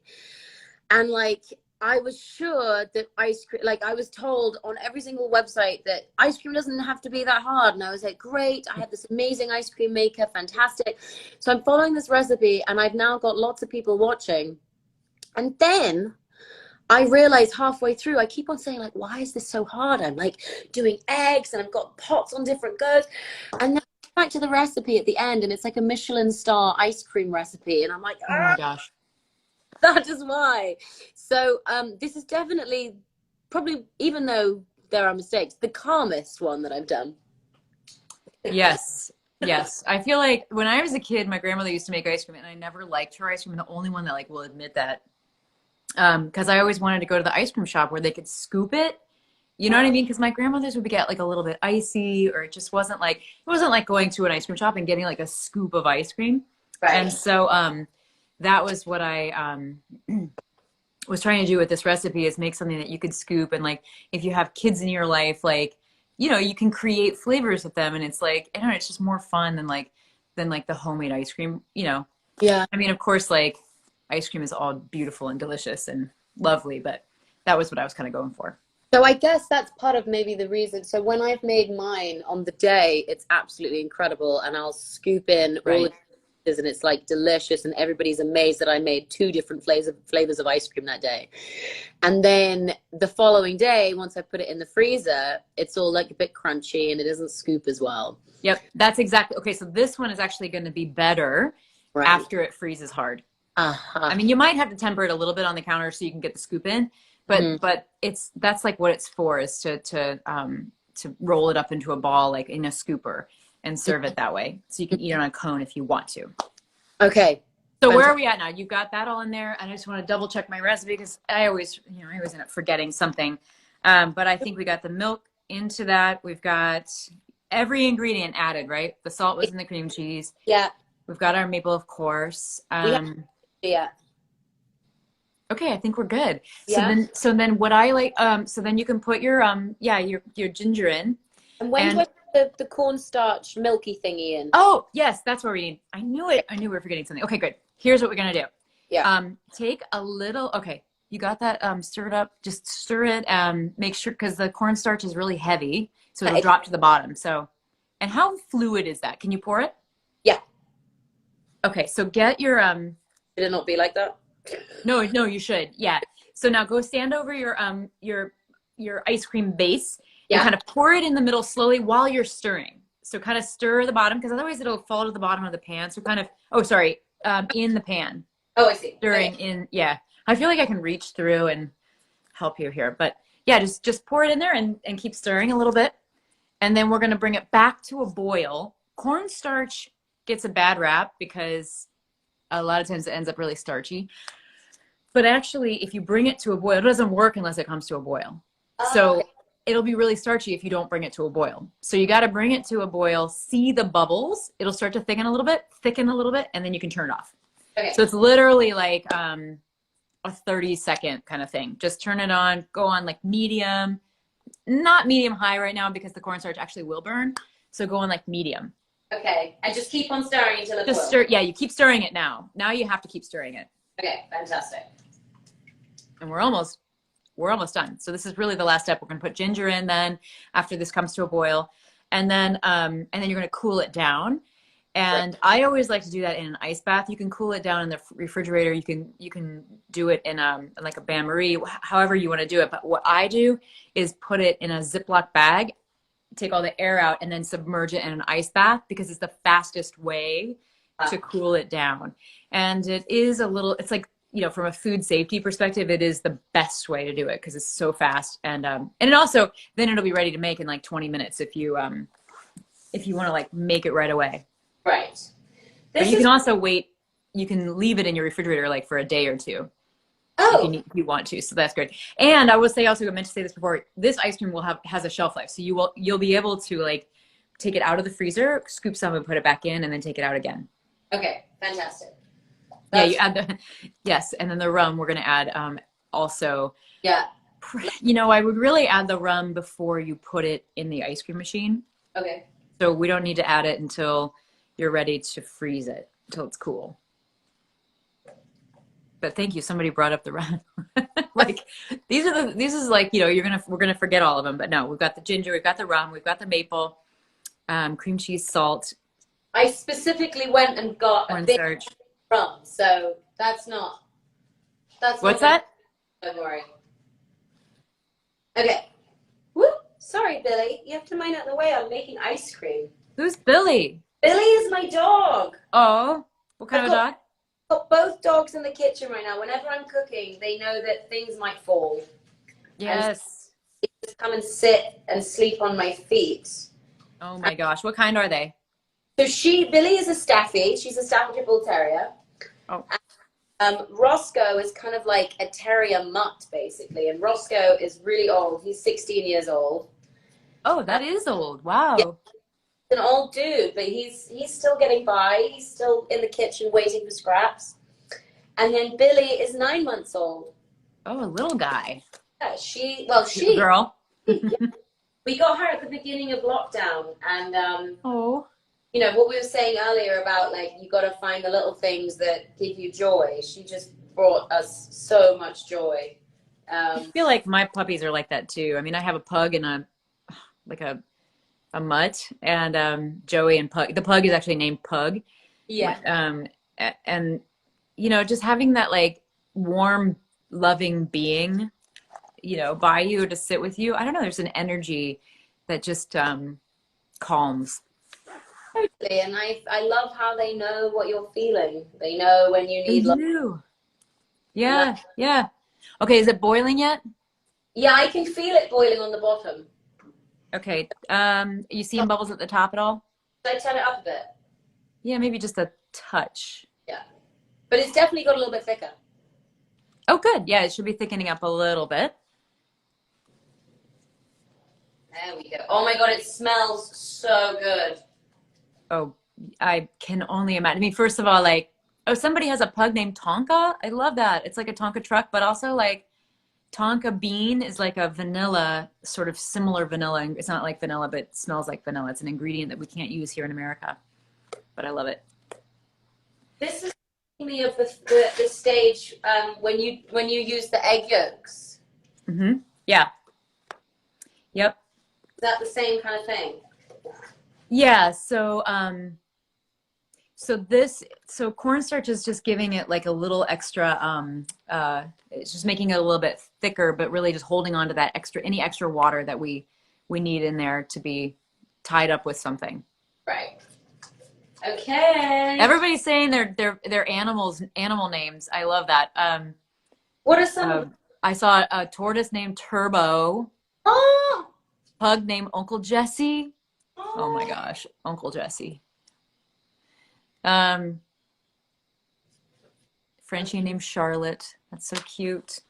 And like, I was sure that ice cream, like I was told on every single website that ice cream doesn't have to be that hard. And I was like, great, I had this amazing ice cream maker, fantastic. So I'm following this recipe, and I've now got lots of people watching. And then I realized halfway through, I keep on saying like, why is this so hard? I'm like doing eggs, and I've got pots on different goes. And then back to the recipe at the end, and it's like a Michelin star ice cream recipe. And I'm like, oh my gosh. That is why. So this is definitely, probably, even though there are mistakes, the calmest one that I've done. Yes. Yes. I feel like when I was a kid, my grandmother used to make ice cream, and I never liked her ice cream. I'm the only one that like will admit that. Because I always wanted to go to the ice cream shop where they could scoop it. You know what I mean? Because my grandmother's would get like a little bit icy, or it just wasn't like going to an ice cream shop and getting like a scoop of ice cream. Right. And so that was what I was trying to do with this recipe, is make something that you could scoop. And like, if you have kids in your life, like, you know, you can create flavors with them, and it's like, I don't know, it's just more fun than like the homemade ice cream, you know? Yeah. I mean, of course, like ice cream is all beautiful and delicious and lovely, but that was what I was kind of going for. So I guess that's part of maybe the reason. So when I've made mine on the day, it's absolutely incredible, and I'll scoop in all the dishes, and it's like delicious, and everybody's amazed that I made 2 different flavors of ice cream that day. And then the following day, once I put it in the freezer, it's all like a bit crunchy, and it doesn't scoop as well. Yep, that's exactly. Okay, so this one is actually going to be better after it freezes hard. I mean, you might have to temper it a little bit on the counter so you can get the scoop in, but that's like what it's for, is to roll it up into a ball, like in a scooper, and serve it that way. So you can eat it on a cone if you want to. Okay. So where are we at now? You got that all in there, and I just want to double check my recipe, because I always end up forgetting something. But I think we got the milk into that. We've got every ingredient added, right? The salt was in the cream cheese. Yeah. We've got our maple, of course. Yeah. Okay, I think we're good. Yeah. So then what I like, so then you can put your ginger in. And when do I put the cornstarch milky thingy in? Oh, yes, that's what we need. I knew it. I knew we were forgetting something. Okay, good. Here's what we're gonna do. Yeah. Take a little. Okay, you got that. Stir it up. Just stir it. Make sure, because the cornstarch is really heavy, so it'll drop to the bottom. So, and how fluid is that? Can you pour it? Yeah. Okay, so get your Did it not be like that? No, you should. Yeah. So now go stand over your ice cream base. Yeah. And kind of pour it in the middle slowly while you're stirring. So kind of stir the bottom, because otherwise it'll fall to the bottom of the pan. So kind of, in the pan. Oh, I see. Stirring in, yeah. I feel like I can reach through and help you here. But yeah, just pour it in there and keep stirring a little bit. And then we're going to bring it back to a boil. Cornstarch gets a bad rap because a lot of times it ends up really starchy. But actually, if you bring it to a boil, it doesn't work unless it comes to a boil. Oh, So okay. it'll be really starchy if you don't bring it to a boil. So you got to bring it to a boil, see the bubbles. It'll start to thicken a little bit, and then you can turn it off. Okay. So it's literally like a 30-second kind of thing. Just turn it on, go on like medium, not medium high right now because the cornstarch actually will burn. So go on like medium. Okay. And just keep on stirring until it Just boils. stir. Yeah, you keep stirring it now. Now you have to keep stirring it. Okay, fantastic. And we're almost done. So this is really the last step. We're going to put ginger in then after this comes to a boil, and then you're going to cool it down. And right. I always like to do that in an ice bath. You can cool it down in the refrigerator. You can do it in like a bain marie, however you want to do it. But what I do is put it in a Ziploc bag, take all the air out, and then submerge it in an ice bath because it's the fastest way to cool it down. And it is it's like, from a food safety perspective, it is the best way to do it because it's so fast. And it also, then it'll be ready to make in like 20 minutes if you want to like make it right away. Right. But you can also wait, you can leave it in your refrigerator like for a day or two. Oh. If you want to. So that's great. And I will say also, I meant to say this before, this ice cream has a shelf life. So you'll be able to like take it out of the freezer, scoop some and put it back in, and then take it out again. Okay, fantastic. Yeah, you add yes, and then the rum we're gonna add also. Yeah. I would really add the rum before you put it in the ice cream machine. Okay. So we don't need to add it until you're ready to freeze it, until it's cool. But thank you, somebody brought up the rum. Like this is like, we're gonna forget all of them, but no, we've got the ginger, we've got the rum, we've got the maple, cream cheese, salt. I specifically went and got a big rum, so that's what's that? Don't worry. Okay. Whoop. Sorry, Billy. You have to mind out of the way. I'm making ice cream. Who's Billy? Billy is my dog. Oh, what kind of a dog? I've got both dogs in the kitchen right now. Whenever I'm cooking, they know that things might fall. Yes. And they just come and sit and sleep on my feet. Oh my gosh. What kind are they? So Billy is a Staffy. She's a Staffordshire Bull Terrier. Oh. Roscoe is kind of like a terrier mutt, basically. And Roscoe is really old. He's 16 years old. Oh, that is old. Wow. Yeah, he's an old dude, but he's still getting by. He's still in the kitchen waiting for scraps. And then Billy is 9 months old. Oh, a little guy. Yeah, girl. We got her at the beginning of lockdown, and what we were saying earlier about like you got to find the little things that give you joy. She just brought us so much joy. I feel like my puppies are like that too. I mean, I have a pug and a mutt, and Joey and Pug. The pug is actually named Pug. Yeah. And just having that like warm, loving being, by you to sit with you. I don't know. There's an energy that just calms. Totally, and I love how they know what you're feeling. They know when you need love. Yeah, yeah. Okay, is it boiling yet? Yeah, I can feel it boiling on the bottom. Okay. You seeing bubbles at the top at all? Should I turn it up a bit? Yeah, maybe just a touch. Yeah. But it's definitely got a little bit thicker. Oh, good. Yeah, it should be thickening up a little bit. There we go. Oh my God, it smells so good. Oh, I can only imagine. I mean, first of all, like, somebody has a pug named Tonka. I love that. It's like a Tonka truck, but also like Tonka bean is like a vanilla, sort of similar vanilla. It's not like vanilla, but it smells like vanilla. It's an ingredient that we can't use here in America, but I love it. This is me of the stage when you use the egg yolks. Mm-hmm. Yeah. Yep. Is that the same kind of thing? Yeah. So cornstarch is just giving it like a little extra, it's just making it a little bit thicker, but really just holding on to that any extra water that we need in there to be tied up with something. Right. Okay. Everybody's saying their animal names. I love that. What are some? I saw a tortoise named Turbo. Oh. Pug named Uncle Jesse. Oh my gosh, Uncle Jesse. Frenchie named Charlotte. That's so cute.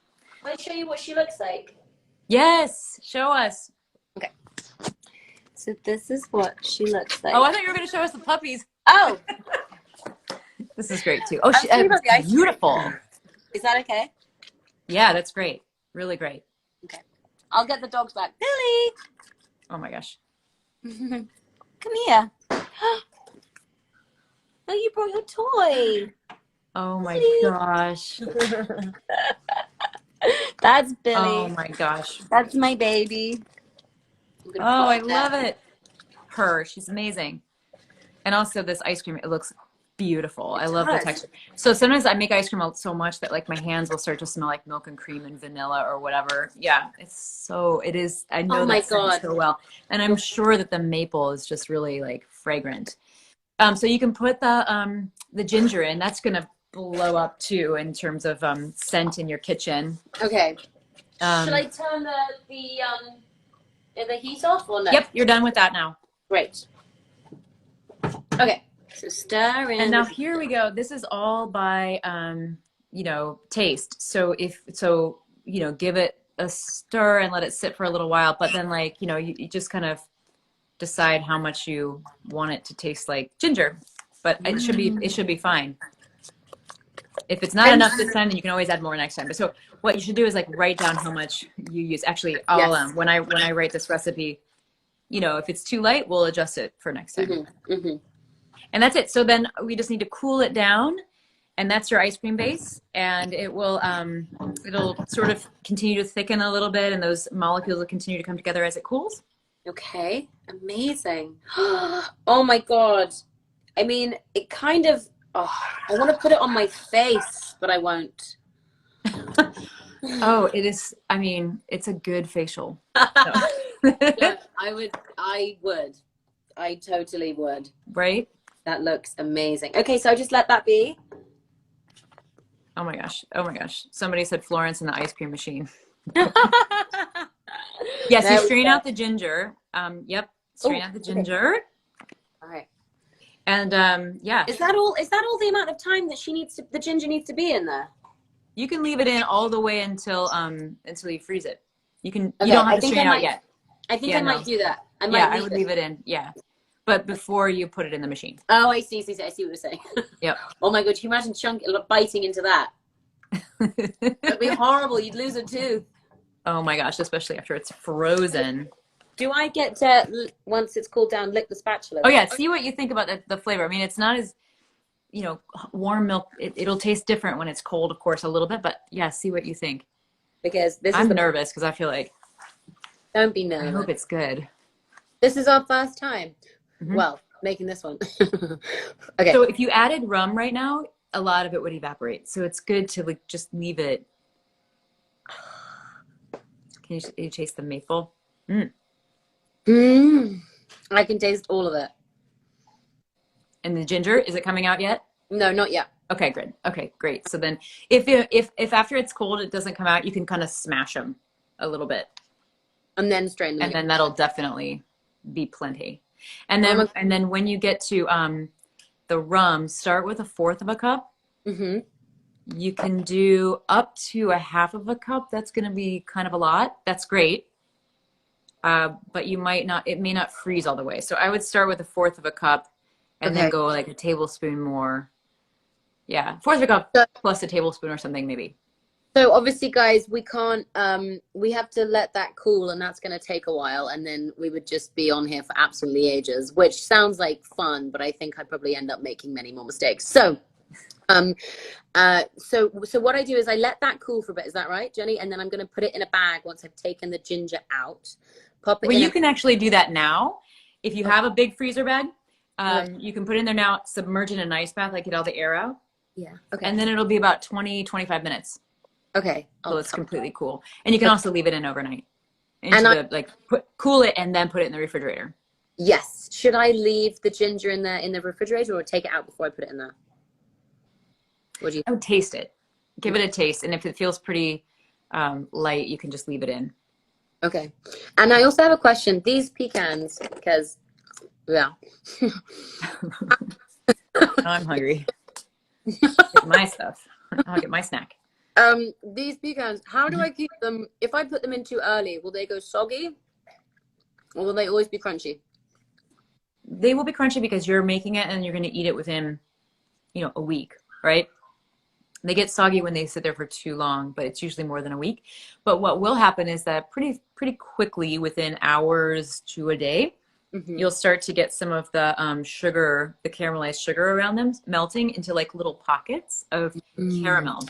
Can I show you what she looks like? Yes, show us. Okay. So this is what she looks like. Oh, I thought you were going to show us the puppies. Oh, This is great too. Oh, tell you about the ice cream. beautiful. Is that okay? Yeah, that's great. Really great. Okay. I'll get the dogs back. Billy! Oh my gosh. Come here. Oh, you brought your toy. Oh my gosh. That's Billy. Oh my gosh. That's my baby. Oh, I love it. Her, she's amazing. And also this ice cream, it looks beautiful. I love the texture. So sometimes I make ice cream so much that like my hands will start to smell like milk and cream and vanilla or whatever. Yeah, it is. I know that scent so well. And I'm sure that the maple is just really like fragrant. So you can put the ginger in. That's going to blow up too in terms of scent in your kitchen. Okay. Should I turn the heat off or no? Yep, you're done with that now. Great. Okay. So stir in. And now here we go. This is all by taste. So give it a stir and let it sit for a little while. But then you just kind of decide how much you want it to taste like ginger. But it should be fine. If it's not enough this time, then you can always add more next time. But so what you should do is like write down how much you use. Actually, I'll when I write this recipe, if it's too light, we'll adjust it for next time. Mm-hmm. Mm-hmm. And that's it. So then we just need to cool it down, and that's your ice cream base. And it will it'll sort of continue to thicken a little bit, and those molecules will continue to come together as it cools. Okay, amazing. Oh my God. I mean, it kind of, I want to put it on my face, but I won't. Oh, it is. I mean, it's a good facial. Yeah, I would. I totally would. Right? That looks amazing. Okay, so just let that be. Oh my gosh. Oh my gosh. Somebody said Florence in the ice cream machine. Yes, you strain out the ginger. Yep. Strain out the ginger. All right. And yeah. Is that all the amount of time that the ginger needs to be in there? You can leave it in all the way until you freeze it. You don't have to strain it out yet. I think I might do that. I would leave it in. Yeah. But before you put it in the machine. Oh, I see. I see what you're saying. Yep. Oh my God, can you imagine biting into that? That'd be horrible. You'd lose a tooth. Oh my gosh, especially after it's frozen. Do I get to, once it's cooled down, lick the spatula? Oh yeah, see what you think about the flavor. I mean, it's not as, warm milk. It'll taste different when it's cold, of course, a little bit. But yeah, see what you think. Because I'm nervous because I feel like. Don't be nervous. I hope it's good. This is our first time. Mm-hmm. Well, making this one. Okay. So if you added rum right now, a lot of it would evaporate. So it's good to just leave it. Can you taste the maple? I can taste all of it. And the ginger, is it coming out yet? No, not yet. Okay, good. Okay, great. So then if after it's cold, it doesn't come out, you can kind of smash them a little bit. And then strain them. And then that'll definitely be plenty. And then when you get to the rum, start with 1/4 cup. Mm-hmm. You can do up to 1/2 cup. That's going to be kind of a lot. That's great. But it may not freeze all the way. So I would start with 1/4 cup and then go like a tablespoon more. Yeah. 1/4 cup plus a tablespoon or something maybe. So obviously guys, we can't, we have to let that cool, and that's going to take a while. And then we would just be on here for absolutely ages, which sounds like fun, but I think I'd probably end up making many more mistakes. So, so what I do is I let that cool for a bit. Is that right, Jeni? And then I'm going to put it in a bag once I've taken the ginger out. Pop it in. Well, you can actually do that now. If you have a big freezer bag, you can put it in there now, submerge it in an ice bath, like get all the air out. Yeah. Okay. And then it'll be about 20-25 minutes. Okay. So it's completely cool. And you can also leave it in overnight. Cool it and then put it in the refrigerator. Yes. Should I leave the ginger in the refrigerator or take it out before I put it in there? What do you? I would taste it. Give it a taste. And if it feels pretty light, you can just leave it in. Okay. And I also have a question. These pecans, because, yeah. I'm hungry. Get my stuff. I'll get my snack. These pecans, how do I keep them? If I put them in too early, will they go soggy? Or will they always be crunchy? They will be crunchy because you're making it and you're going to eat it within, a week, right? They get soggy when they sit there for too long, but it's usually more than a week. But what will happen is that pretty quickly, within hours to a day, you'll start to get some of the sugar, the caramelized sugar around them melting into like little pockets of caramel.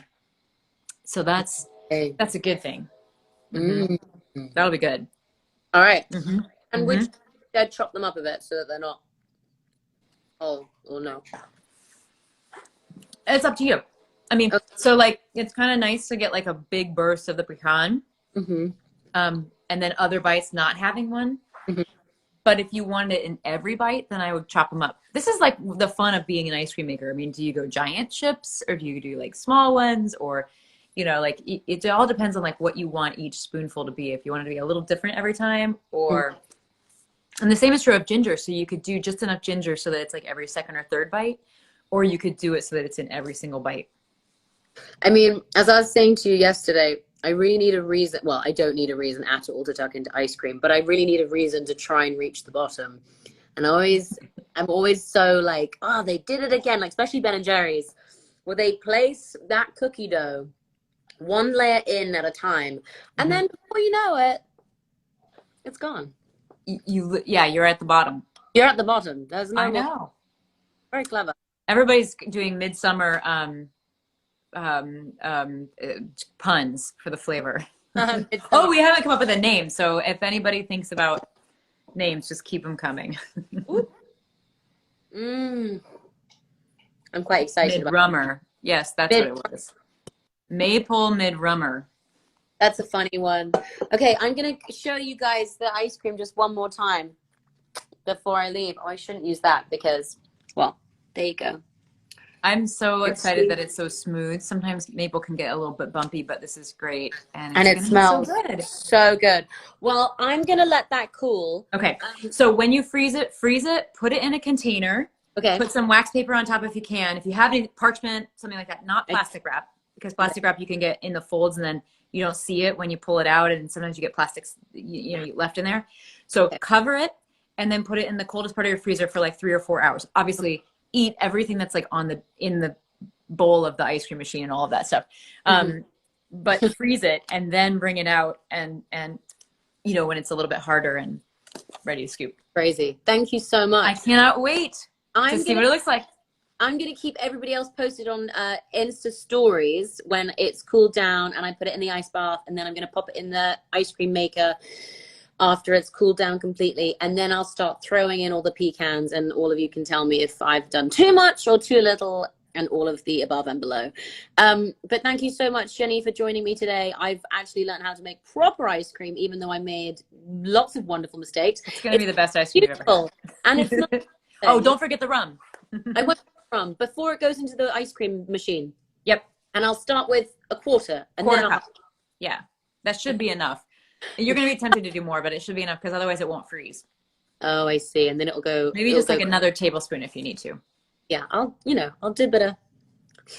So that's a good thing. That'll be good. All right. And which I'd chop them up a bit so that they're not. Oh, or no. It's up to you. I mean, so like it's kind of nice to get like a big burst of the pecan, and then other bites not having one. But if you wanted it in every bite, then I would chop them up. This is like the fun of being an ice cream maker. I mean, do you go giant chips or do you do like small ones, or like it all depends on like what you want each spoonful to be. If you want it to be a little different every time, or and the same is true of ginger. So you could do just enough ginger so that it's like every second or third bite, or you could do it so that it's in every single bite. I mean, as I was saying to you yesterday, I really need a reason. Well, I don't need a reason at all to tuck into ice cream, but I really need a reason to try and reach the bottom. And I'm always so like, oh, they did it again. Like, especially Ben and Jerry's, where they place that cookie dough one layer in at a time. And then before you know it, it's gone. You're at the bottom. You're at the bottom. There's no. I know. Very clever. Everybody's doing midsummer puns for the flavor. Oh, we haven't come up with a name, so if anybody thinks about names, just keep them coming. I'm quite excited. Mid-rummer. Yes, that's what it was. Maple mid-rummer. That's a funny one. Okay, I'm going to show you guys the ice cream just one more time before I leave. Oh, I shouldn't use that because, well, there you go. I'm so excited that it's so smooth. Sometimes maple can get a little bit bumpy, but this is great. And it smells so good. So good. Well, I'm going to let that cool. Okay. So when you freeze it, put it in a container. Okay. Put some wax paper on top if you can. If you have any parchment, something like that, not plastic wrap, because plastic wrap you can get in the folds and then you don't see it when you pull it out, and sometimes you get plastics left in there. So cover it and then put it in the coldest part of your freezer for like 3 or 4 hours. Obviously, eat everything that's like in the bowl of the ice cream machine and all of that stuff. But freeze it and then bring it out and when it's a little bit harder and ready to scoop. Crazy. Thank you so much. I cannot wait to see what it looks like. I'm going to keep everybody else posted on Insta stories when it's cooled down and I put it in the ice bath, and then I'm going to pop it in the ice cream maker after it's cooled down completely, and then I'll start throwing in all the pecans, and all of you can tell me if I've done too much or too little, and all of the above and below. But thank you so much, Jeni, for joining me today. I've actually learned how to make proper ice cream, even though I made lots of wonderful mistakes. It's going to be the best ice cream you've ever had. And it's not oh, don't forget the rum. I want rum before it goes into the ice cream machine. Yep. And I'll start with a quarter. And quarter then cup. Yeah, that should be enough. You're going to be tempted to do more, but it should be enough because otherwise it won't freeze. Oh, I see. And then it'll go. Maybe just like another tablespoon if you need to. Yeah, I'll do a bit of.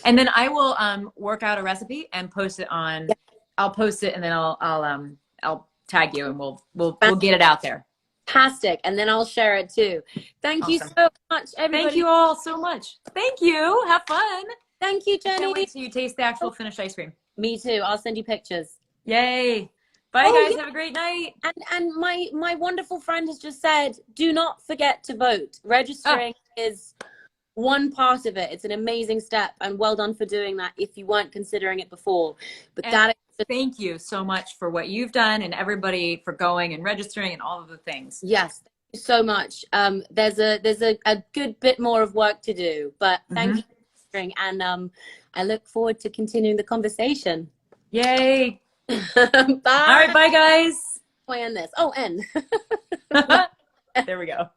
And then I will work out a recipe and post it on. Yeah. I'll post it and then I'll tag you and we'll get it out there. Fantastic. And then I'll share it too. Thank you so much, everybody. Thank you all so much. Thank you. Have fun. Thank you, Jeni. Can't wait till you taste the actual finished ice cream. Me too. I'll send you pictures. Yay. Bye, guys. Yeah. Have a great night. And my wonderful friend has just said, do not forget to vote. Registering is one part of it. It's an amazing step, and well done for doing that if you weren't considering it before. But thank you so much for what you've done, and everybody for going and registering and all of the things. Yes, thank you so much. There's a good bit more of work to do, but thank you for registering, and I look forward to continuing the conversation. Yay. Bye. All right, bye, guys. I end this. Oh, end. There we go.